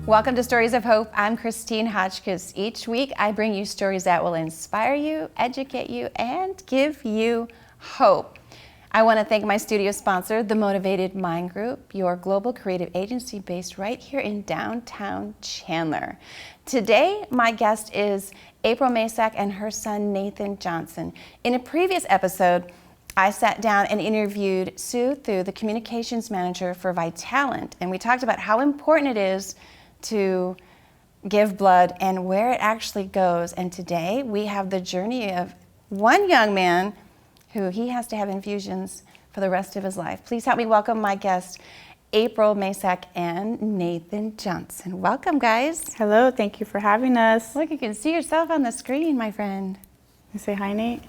Welcome to Stories of Hope. I'm Christine Hotchkiss. Each week I bring you stories that will inspire you, educate you, and give you hope. I want to thank my studio sponsor, The Motivated Mind Group, your global creative agency based right here in downtown Chandler. Today, my guest is April Macak and her son, Nathan Johnson. In a previous episode, I sat down and interviewed Sue Thu, the communications manager for Vitalant, and we talked about how important it is to give blood and where it actually goes. And today we have the journey of one young man who he has to have infusions for the rest of his life. Please help me welcome my guests, April Macak and Nathan Johnson. Welcome, guys. Hello, thank you for having us. Look, you can see yourself on the screen, my friend. You say hi, Nate.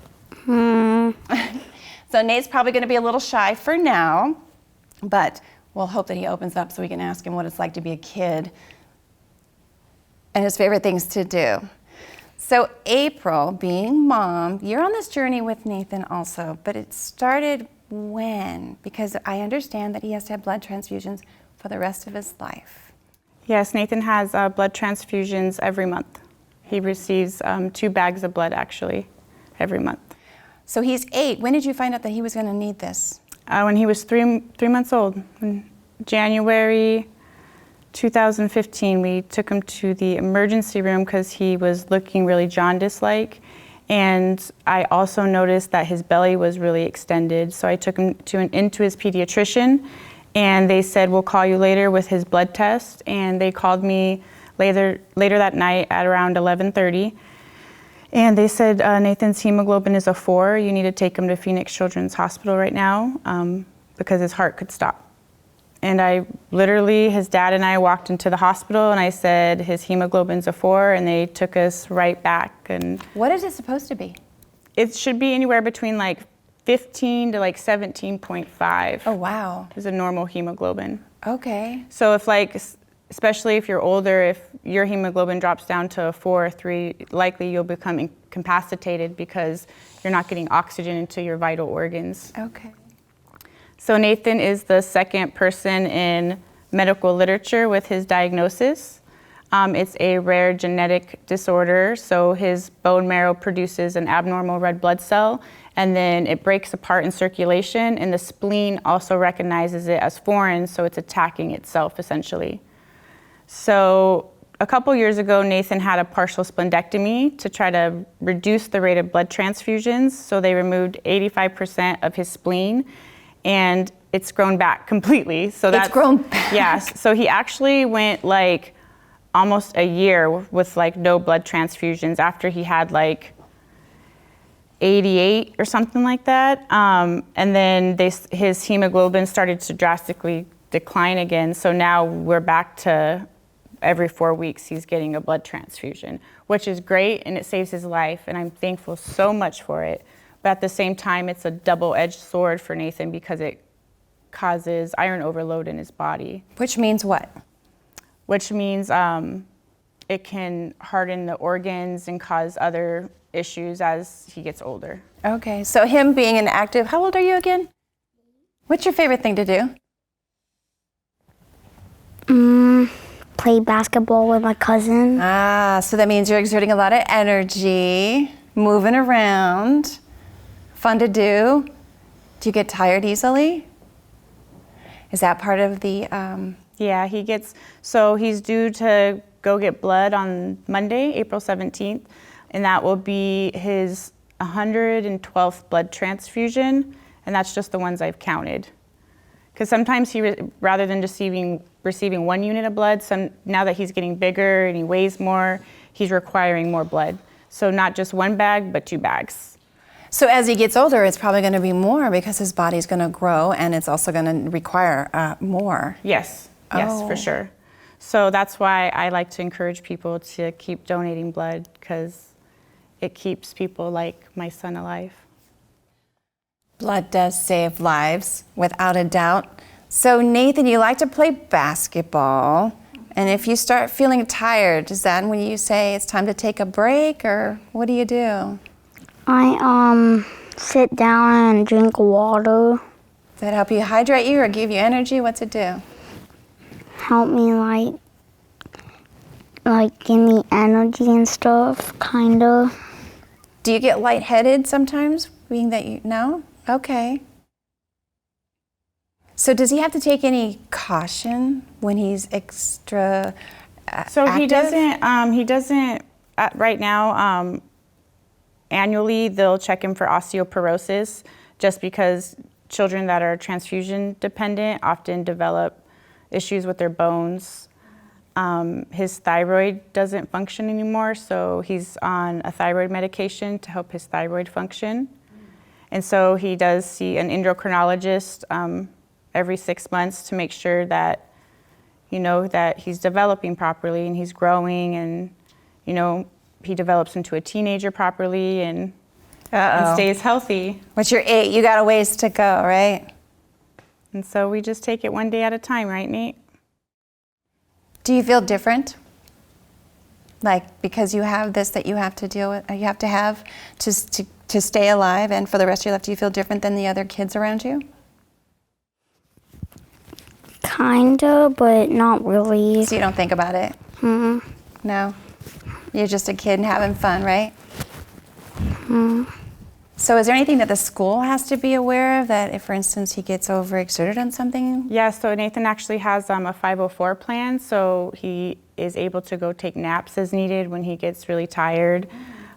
So Nate's probably going to be a little shy for now, but we'll hope that he opens up so we can ask him what it's like to be a kid and his favorite things to do. So April, being mom, you're on this journey with Nathan also, but it started when? Because I understand that he has to have blood transfusions for the rest of his life. Yes, Nathan has blood transfusions every month. He receives 2 bags of blood actually every month. So he's 8. When did you find out that he was going to need this? When he was three months old. In January 2015, we took him to the emergency room because he was looking really jaundice-like. And I also noticed that his belly was really extended. So I took him into his pediatrician, and they said, we'll call you later with his blood test. And they called me later that night at around 11:30. And they said, Nathan's hemoglobin is a 4. You need to take him to Phoenix Children's Hospital right now because his heart could stop. And I literally, his dad and I walked into the hospital and I said, his hemoglobin's a 4, and they took us right back. And what is it supposed to be? it should be anywhere between like 15 to like 17.5. Oh, wow. Is a normal hemoglobin. Okay. So if like, especially if you're older, if your hemoglobin drops down to a 4 or 3, likely you'll become incapacitated because you're not getting oxygen into your vital organs. Okay. So Nathan is the second person in medical literature with his diagnosis. It's a rare genetic disorder, so his bone marrow produces an abnormal red blood cell, and then it breaks apart in circulation, and the spleen also recognizes it as foreign, so it's attacking itself essentially. So a couple years ago, Nathan had a partial splenectomy to try to reduce the rate of blood transfusions, so they removed 85% of his spleen, and it's grown back completely. So that's grown back. Yes. So he actually went like almost a year with like no blood transfusions after he had like 88 or something like that. And then his hemoglobin started to drastically decline again. So now we're back to every 4 weeks he's getting a blood transfusion, which is great and it saves his life. And I'm thankful so much for it. But at the same time, it's a double-edged sword for Nathan because it causes iron overload in his body. Which means what? Which means it can harden the organs and cause other issues as he gets older. Okay, so him being an active, how old are you again? What's your favorite thing to do? Play basketball with my cousin. Ah, so that means you're exerting a lot of energy, moving around. Fun to do. Do you get tired easily? Is that part of the... Yeah, he's due to go get blood on Monday, April 17th, and that will be his 112th blood transfusion, and that's just the ones I've counted. Because sometimes rather than just receiving 1 unit of blood, now that he's getting bigger and he weighs more, he's requiring more blood. So not just 1 bag, but 2 bags. So as he gets older, it's probably going to be more because his body's going to grow and it's also going to require more. Yes, for sure. So that's why I like to encourage people to keep donating blood because it keeps people like my son alive. Blood does save lives, without a doubt. So Nathan, you like to play basketball, and if you start feeling tired, is that when you say it's time to take a break, or what do you do? I sit down and drink water. Does that help you hydrate you or give you energy? What's it do? Help me like like give me energy and stuff, kind of. Do you get lightheaded sometimes, being that you, no? Okay. So does he have to take any caution when he's extra So active? he doesn't, right now, annually they'll check him for osteoporosis just because children that are transfusion dependent often develop issues with their bones. His thyroid doesn't function anymore, so he's on a thyroid medication to help his thyroid function. And so he does see an endocrinologist every 6 months to make sure that, that he's developing properly and he's growing and, he develops into a teenager properly and stays healthy. But you're 8, you got a ways to go, right? And so we just take it one day at a time, right, Nate? Do you feel different? Like because you have this that you have to deal with, you have to have to stay alive and for the rest of your life, do you feel different than the other kids around you? Kinda, but not really. So you don't think about it? Mm. No? You're just a kid and having fun, right? So is there anything that the school has to be aware of that if, for instance, he gets overexerted on something? Yeah, so Nathan actually has a 504 plan, so he is able to go take naps as needed when he gets really tired.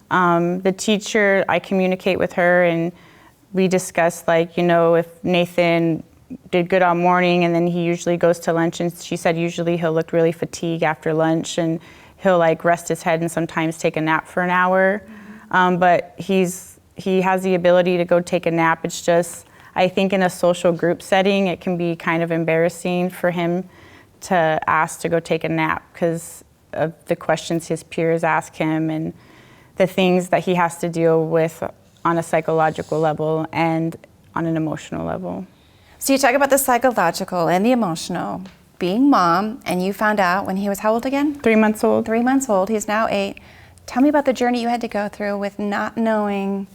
The teacher, I communicate with her and we discuss if Nathan did good all morning and then he usually goes to lunch, and she said usually he'll look really fatigued after lunch and he'll rest his head and sometimes take a nap for an hour. But he has the ability to go take a nap. It's just, I think in a social group setting, it can be kind of embarrassing for him to ask to go take a nap because of the questions his peers ask him and the things that he has to deal with on a psychological level and on an emotional level. So you talk about the psychological and the emotional. Being mom, and you found out when he was how old again? 3 months old. 3 months old. He's now 8. Tell me about the journey you had to go through with not knowing,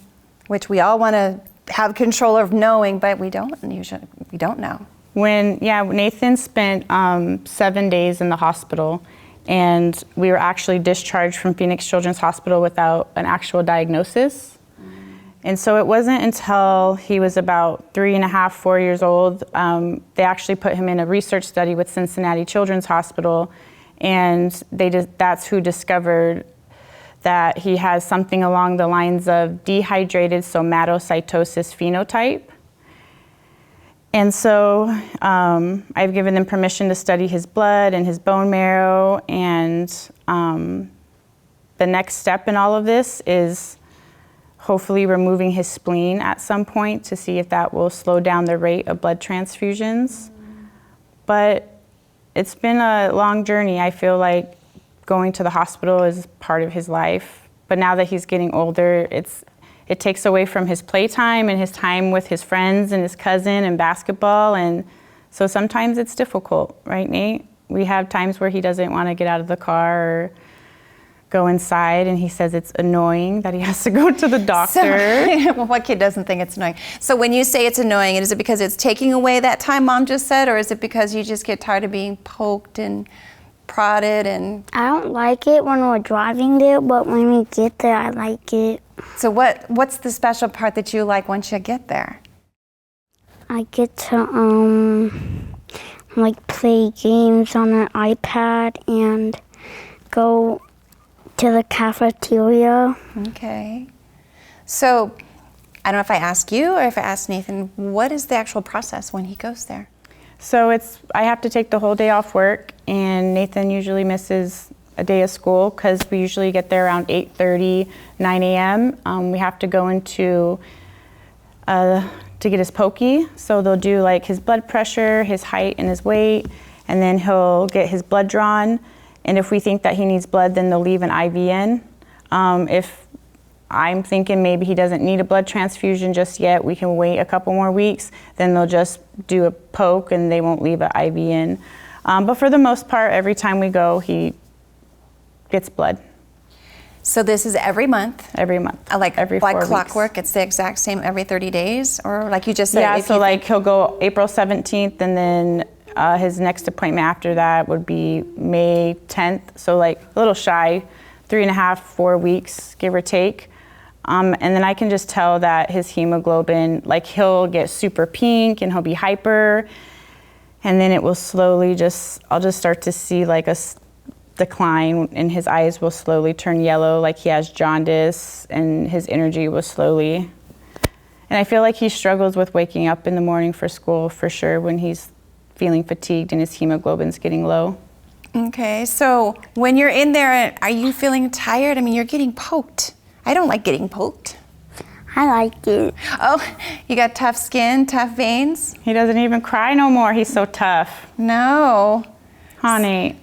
which we all want to have control of knowing, but we don't usually. We don't know. When Nathan spent 7 days in the hospital, and we were actually discharged from Phoenix Children's Hospital without an actual diagnosis. And so it wasn't until he was about 3.5, 4 years old, they actually put him in a research study with Cincinnati Children's Hospital, and that's who discovered that he has something along the lines of dehydrated somatocytosis phenotype. And so I've given them permission to study his blood and his bone marrow, and the next step in all of this is hopefully removing his spleen at some point to see if that will slow down the rate of blood transfusions. But it's been a long journey. I feel like going to the hospital is part of his life. But now that he's getting older, it takes away from his playtime and his time with his friends and his cousin and basketball. And so sometimes it's difficult, right, Nate? We have times where he doesn't want to get out of the car or go inside, and he says it's annoying that he has to go to the doctor. So, well, what kid doesn't think it's annoying? So when you say it's annoying, is it because it's taking away that time Mom just said, or is it because you just get tired of being poked and prodded? And I don't like it when we're driving there, but when we get there, I like it. So what's the special part that you like once you get there? I get to play games on an iPad and go to the cafeteria. Okay. So I don't know if I ask you or if I ask Nathan, what is the actual process when he goes there? So I have to take the whole day off work, and Nathan usually misses a day of school because we usually get there around 8:30, 9 a.m. We have to go into to get his pokey. So they'll do his blood pressure, his height, and his weight, and then he'll get his blood drawn. And if we think that he needs blood, then they'll leave an IV in. If I'm thinking maybe he doesn't need a blood transfusion just yet, we can wait a couple more weeks, then they'll just do a poke and they won't leave an IV in. But for the most part, every time we go, he gets blood. So this is every month? Every month. Every 4 weeks. Like clockwork, it's the exact same every 30 days? Or like you just said? Yeah, so he'll go April 17th, and then His next appointment after that would be May 10th, so like a little shy, 3.5, 4 weeks, give or take. And then I can just tell that his hemoglobin, like he'll get super pink and he'll be hyper. And then it will slowly I'll just start to see like a decline, and his eyes will slowly turn yellow, like he has jaundice, and his energy will slowly. And I feel like he struggles with waking up in the morning for school for sure when he's feeling fatigued and his hemoglobin's getting low. Okay, so when you're in there, are you feeling tired? I mean, you're getting poked. I don't like getting poked. I like it. Oh, you got tough skin, tough veins? He doesn't even cry no more. He's so tough. No. Honey.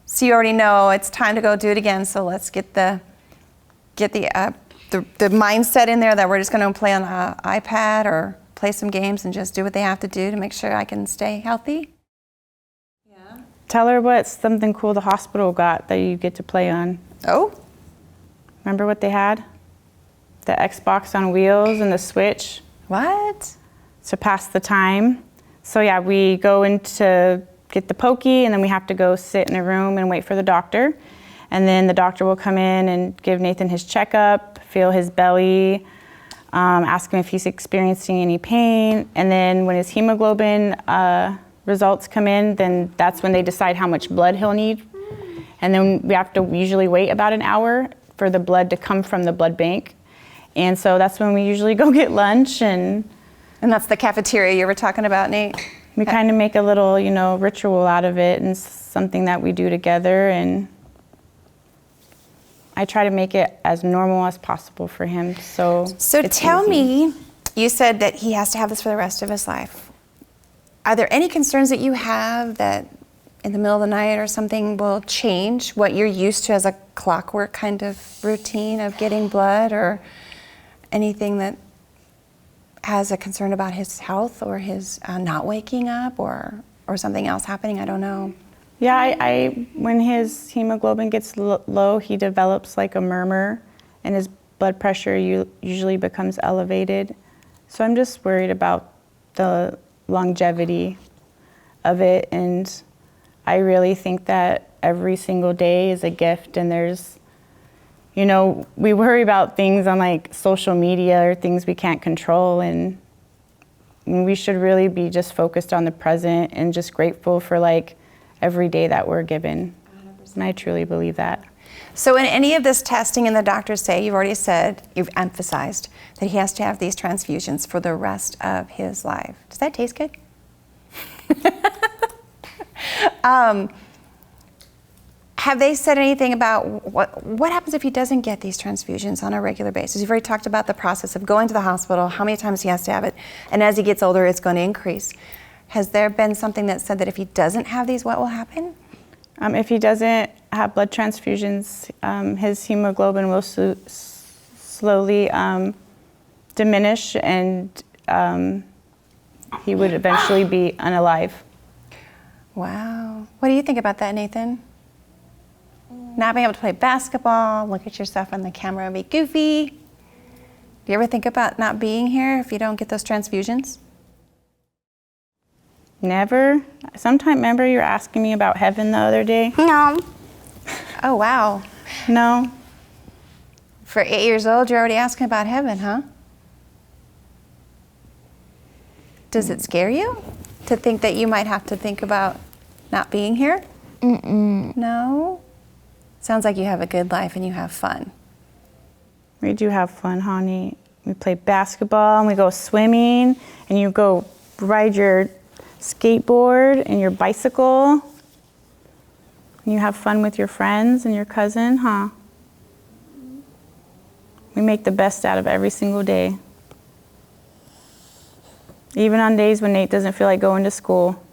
So you already know it's time to go do it again. So let's get the mindset in there that we're just going to play on the iPad or play some games and just do what they have to do to make sure I can stay healthy. Yeah. Tell her what's something cool the hospital got that you get to play on. Oh. Remember what they had? The Xbox on wheels and the Switch. What? To pass the time. So yeah, we go in to get the pokey, and then we have to go sit in a room and wait for the doctor. And then the doctor will come in and give Nathan his checkup, feel his belly, ask him if he's experiencing any pain. And then when his hemoglobin results come in, then that's when they decide how much blood he'll need. And then we have to usually wait about an hour for the blood to come from the blood bank. And so that's when we usually go get lunch. And that's the cafeteria you were talking about, Nate? We kind of make a little, ritual out of it, and something that we do together. And I try to make it as normal as possible for him. So tell me, you said that he has to have this for the rest of his life. Are there any concerns that you have that in the middle of the night or something will change what you're used to as a clockwork kind of routine of getting blood, or anything that has a concern about his health or his not waking up or something else happening? I don't know. Yeah, when his hemoglobin gets low, he develops like a murmur, and his blood pressure usually becomes elevated. So I'm just worried about the longevity of it, and I really think that every single day is a gift, and there's, we worry about things on like social media or things we can't control, and we should really be just focused on the present and just grateful for like every day that we're given. 100%. And I truly believe that. So in any of this testing, and the doctors say, you've emphasized that he has to have these transfusions for the rest of his life. Does that taste good? Have they said anything about what happens if he doesn't get these transfusions on a regular basis? You've already talked about the process of going to the hospital, how many times he has to have it, and as he gets older, it's going to increase. Has there been something that said that if he doesn't have these, what will happen? If he doesn't have blood transfusions, his hemoglobin will slowly diminish, and he would eventually be unalive. Wow. What do you think about that, Nathan? Not being able to play basketball, look at yourself on the camera and be goofy. Do you ever think about not being here if you don't get those transfusions? Never. Sometime, remember you were asking me about heaven the other day? No. Oh, wow. No. For 8 years old, you're already asking about heaven, huh? Does it scare you to think that you might have to think about not being here? Mm-mm. No? Sounds like you have a good life and you have fun. We do have fun, honey. We play basketball and we go swimming, and you go ride your skateboard and your bicycle. And you have fun with your friends and your cousin, huh? We make the best out of every single day. Even on days when Nate doesn't feel like going to school.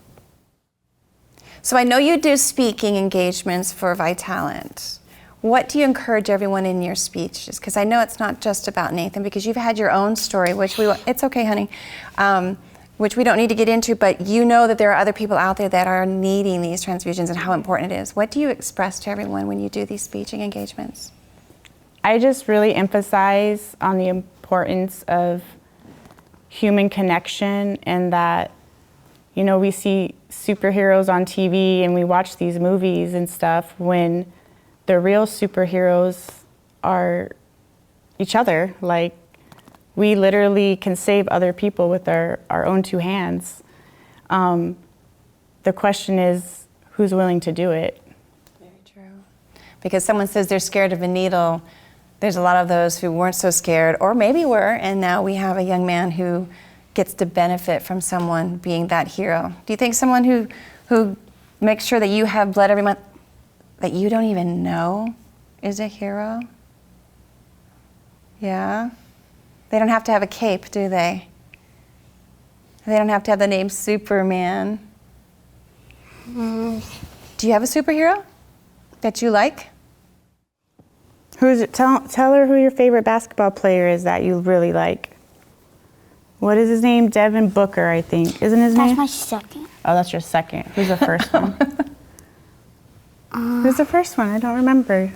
So I know you do speaking engagements for Vitalent. What do you encourage everyone in your speeches? Because I know it's not just about Nathan, because you've had your own story, which it's okay, honey, which we don't need to get into, but you know that there are other people out there that are needing these transfusions and how important it is. What do you express to everyone when you do these speaking engagements? I just really emphasize on the importance of human connection, and that, You know, we see superheroes on TV and we watch these movies and stuff when the real superheroes are each other. Like, we literally can save other people with our own two hands. The question is, who's willing to do it? Very true. Because someone says they're scared of a needle, there's a lot of those who weren't so scared, or maybe were, and now we have a young man who gets to benefit from someone being that hero. Do you think someone who makes sure that you have blood every month that you don't even know is a hero? Yeah? They don't have to have a cape, do they? They don't have to have the name Superman. Do you have a superhero that you like? Who is it? Tell her who your favorite basketball player is that you really like. What is his name? Devin Booker, I think. Isn't his name? That's my second. Oh, that's your second. Who's the first one? Who's the first one? I don't remember.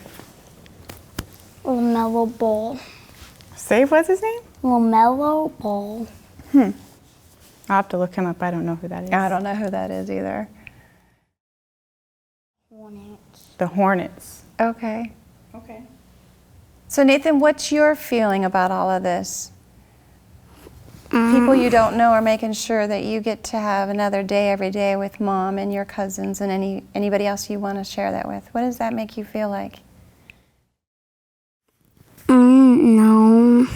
LaMelo Ball. Say, what's his name? LaMelo Ball. I'll have to look him up. I don't know who that is. I don't know who that is either. Hornets. The Hornets. Okay. Okay. So Nathan, what's your feeling about all of this? People you don't know are making sure that you get to have another day every day with Mom and your cousins and anybody else you want to share that with. What does that make you feel like? No.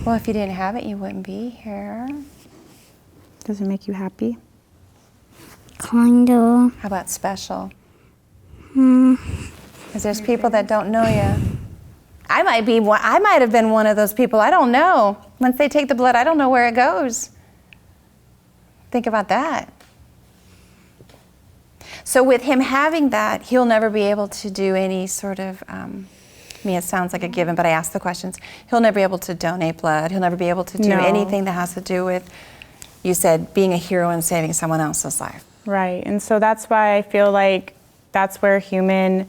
Well, if you didn't have it, you wouldn't be here. Does it make you happy? Kinda. How about special? Because there's people that don't know you. I might have been one of those people. I don't know. Once they take the blood, I don't know where it goes. Think about that. So with him having that, he'll never be able to do any sort of, it sounds like a given, but I ask the questions. He'll never be able to donate blood. He'll never be able to do anything that has to do with, you said, being a hero and saving someone else's life. Right, and so that's why I feel like that's where human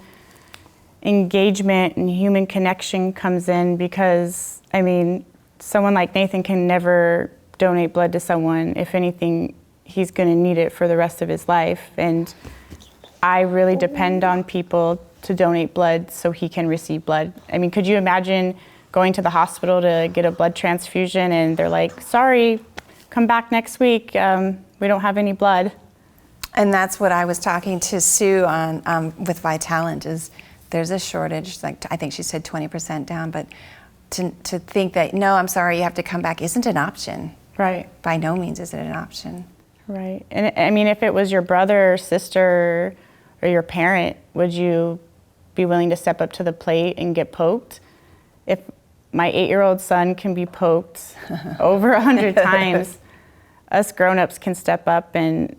engagement and human connection comes in, because, I mean, someone like Nathan can never donate blood to someone. If anything, he's going to need it for the rest of his life. And I really depend on people to donate blood so he can receive blood. I mean, could you imagine going to the hospital to get a blood transfusion and they're like, sorry, come back next week, we don't have any blood? And that's what I was talking to Sue on with Vitalent, is there's a shortage, like I think she said 20% down, but to think that, no, I'm sorry, you have to come back isn't an option. Right. By no means is it an option. Right. And I mean, if it was your brother or sister or your parent, would you be willing to step up to the plate and get poked? If my 8-year-old son can be poked over 100 times, us grown-ups can step up and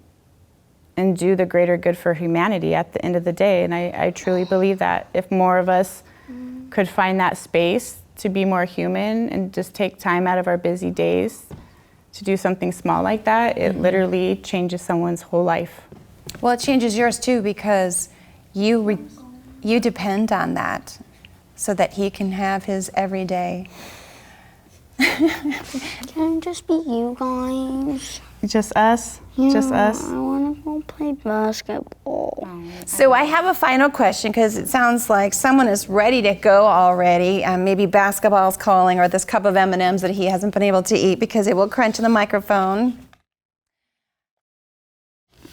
do the greater good for humanity at the end of the day. And I truly believe that if more of us could find that space to be more human and just take time out of our busy days to do something small like that, it literally changes someone's whole life. Well, it changes yours too, because you depend on that so that he can have his everyday. Can it just be you guys? Just us? Yeah, Just us? I want to go play basketball. So I have a final question, because it sounds like someone is ready to go already. Maybe basketball's calling, or this cup of M&Ms that he hasn't been able to eat because it will crunch in the microphone.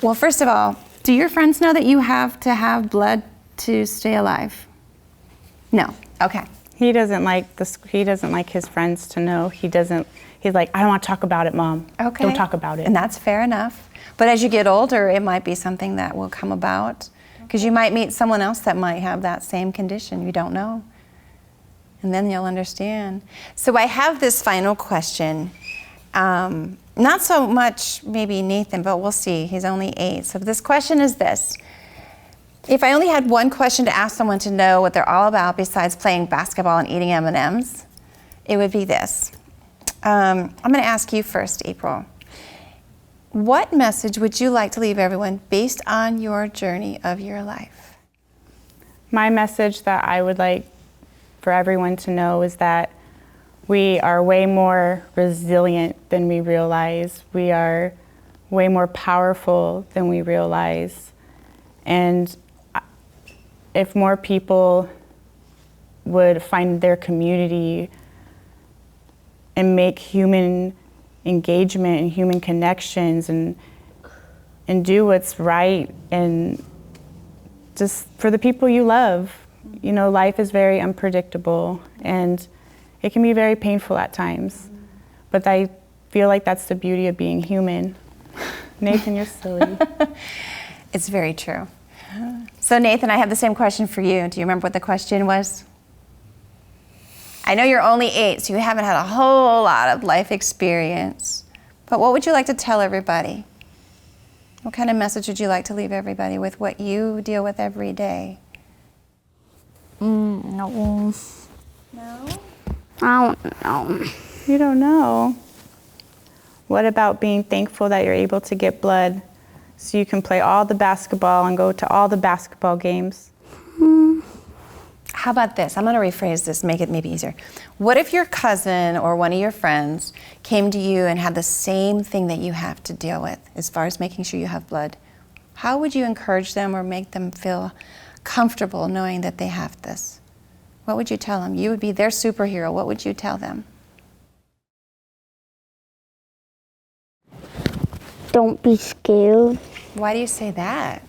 Well, first of all, do your friends know that you have to have blood to stay alive? No. Okay. He doesn't like he doesn't like his friends to know. He's like, I don't want to talk about it, Mom. Okay. Don't talk about it. And that's fair enough. But as you get older, it might be something that will come about, because you might meet someone else that might have that same condition. You don't know. And then you'll understand. So I have this final question. Not so much maybe Nathan, but we'll see. He's only 8. So this question is this. If I only had one question to ask someone to know what they're all about besides playing basketball and eating M&Ms, it would be this. I'm going to ask you first, April. What message would you like to leave everyone based on your journey of your life? My message that I would like for everyone to know is that we are way more resilient than we realize. We are way more powerful than we realize. And if more people would find their community and make human engagement and human connections and do what's right, and just for the people you love. You know, life is very unpredictable and it can be very painful at times. But I feel like that's the beauty of being human. Nathan, you're silly. It's very true. So Nathan, I have the same question for you. Do you remember what the question was? I know you're only 8, so you haven't had a whole lot of life experience. But what would you like to tell everybody? What kind of message would you like to leave everybody with what you deal with every day? No. No? I don't know. You don't know. What about being thankful that you're able to get blood so you can play all the basketball and go to all the basketball games? How about this? I'm going to rephrase this, make it maybe easier. What if your cousin or one of your friends came to you and had the same thing that you have to deal with as far as making sure you have blood? How would you encourage them or make them feel comfortable knowing that they have this? What would you tell them? You would be their superhero. What would you tell them? Don't be scared. Why do you say that?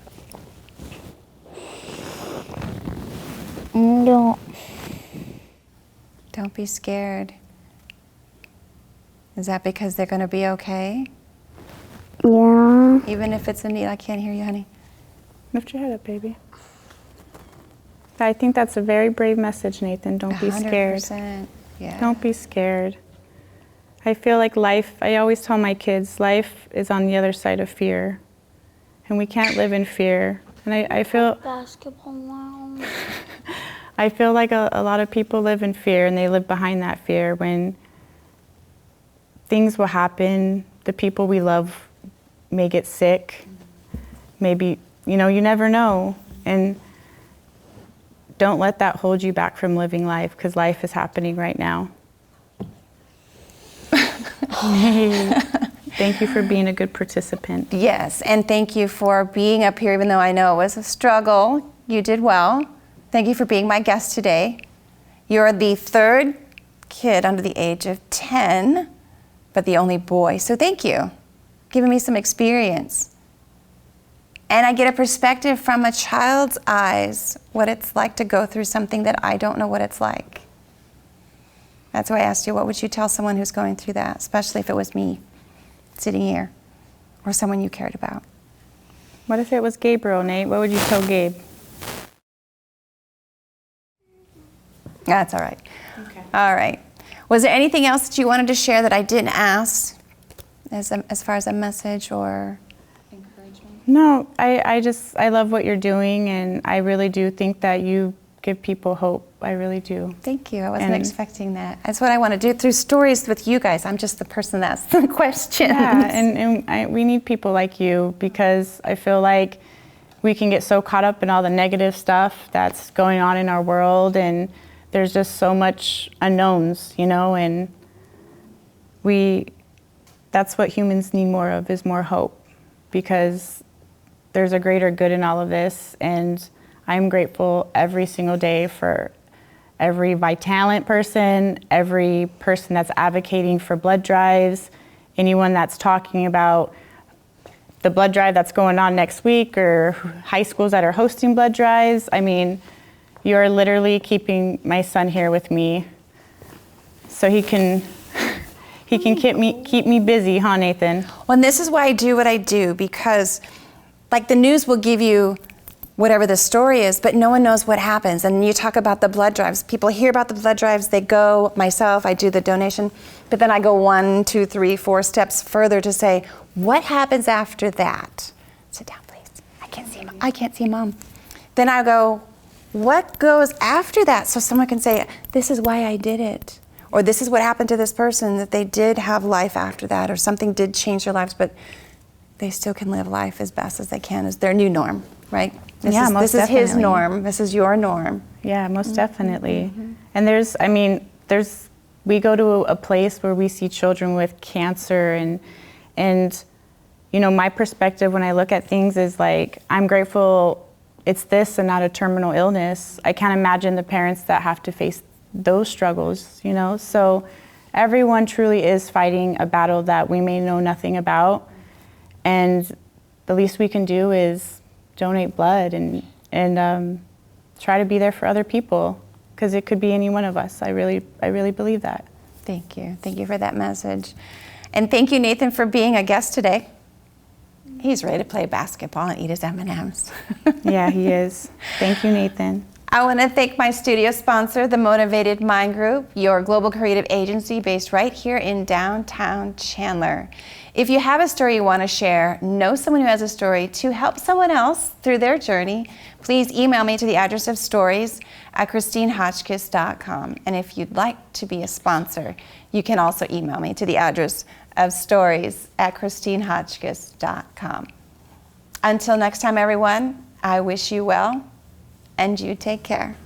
No. Don't be scared. Is that because they're going to be okay? Yeah. Even if it's a need? I can't hear you, honey. Lift your head up, baby. I think that's a very brave message, Nathan. Don't be scared. 100%. Yeah. Don't be scared. I feel like life, I always tell my kids, life is on the other side of fear. And we can't live in fear. And I feel... Basketball mom. I feel like a lot of people live in fear, and they live behind that fear when things will happen. The people we love may get sick. Maybe, you know, you never know. And don't let that hold you back from living life, because life is happening right now. Thank you for being a good participant. Yes, and thank you for being up here, even though I know it was a struggle. You did well. Thank you for being my guest today. You're the 3rd kid under the age of 10, but the only boy. So thank you, giving me some experience. And I get a perspective from a child's eyes, what it's like to go through something that I don't know what it's like. That's why I asked you, what would you tell someone who's going through that, especially if it was me sitting here or someone you cared about? What if it was Gabriel, Nate? What would you tell Gabe? That's all right. Okay. All right. Was there anything else that you wanted to share that I didn't ask as far as a message or encouragement? No, I love what you're doing, and I really do think that you give people hope. I really do. Thank you. I wasn't expecting that. That's what I want to do through stories with you guys. I'm just the person that asks the questions. Yeah, we need people like you, because I feel like we can get so caught up in all the negative stuff that's going on in our world, and there's just so much unknowns, you know, and that's what humans need more of, is more hope, because there's a greater good in all of this, and I'm grateful every single day for every Vitalent person, every person that's advocating for blood drives, anyone that's talking about the blood drive that's going on next week, or high schools that are hosting blood drives. I mean, you're literally keeping my son here with me so he can keep me busy, huh, Nathan? Well, and this is why I do what I do, because like the news will give you whatever the story is, but no one knows what happens. And you talk about the blood drives. People hear about the blood drives, they go, myself, I do the donation, but then I go 1, 2, 3, 4 steps further to say, what happens after that? Sit down, please. I can't see mom. Then I go, what goes after that? So someone can say, this is why I did it. Or this is what happened to this person, that they did have life after that, or something did change their lives, but they still can live life as best as they can, as their new norm, right? This is his norm. This is your norm. Yeah, most definitely. Mm-hmm. And we go to a place where we see children with cancer, and you know, my perspective when I look at things is like, I'm grateful it's this and not a terminal illness. I can't imagine the parents that have to face those struggles, you know? So everyone truly is fighting a battle that we may know nothing about. And the least we can do is donate blood and try to be there for other people, because it could be any one of us. I really believe that. Thank you. Thank you for that message. And thank you, Nathan, for being a guest today. He's ready to play basketball and eat his M&Ms. Yeah, he is. Thank you, Nathan. I want to thank my studio sponsor, the Motivated Mind Group, your global creative agency based right here in downtown Chandler. If you have a story you want to share, know someone who has a story to help someone else through their journey, please email me to the address of stories@christinehotchkiss.com. And if you'd like to be a sponsor, you can also email me to the address of stories@christinehotchkiss.com. Until next time, everyone, I wish you well, and you take care.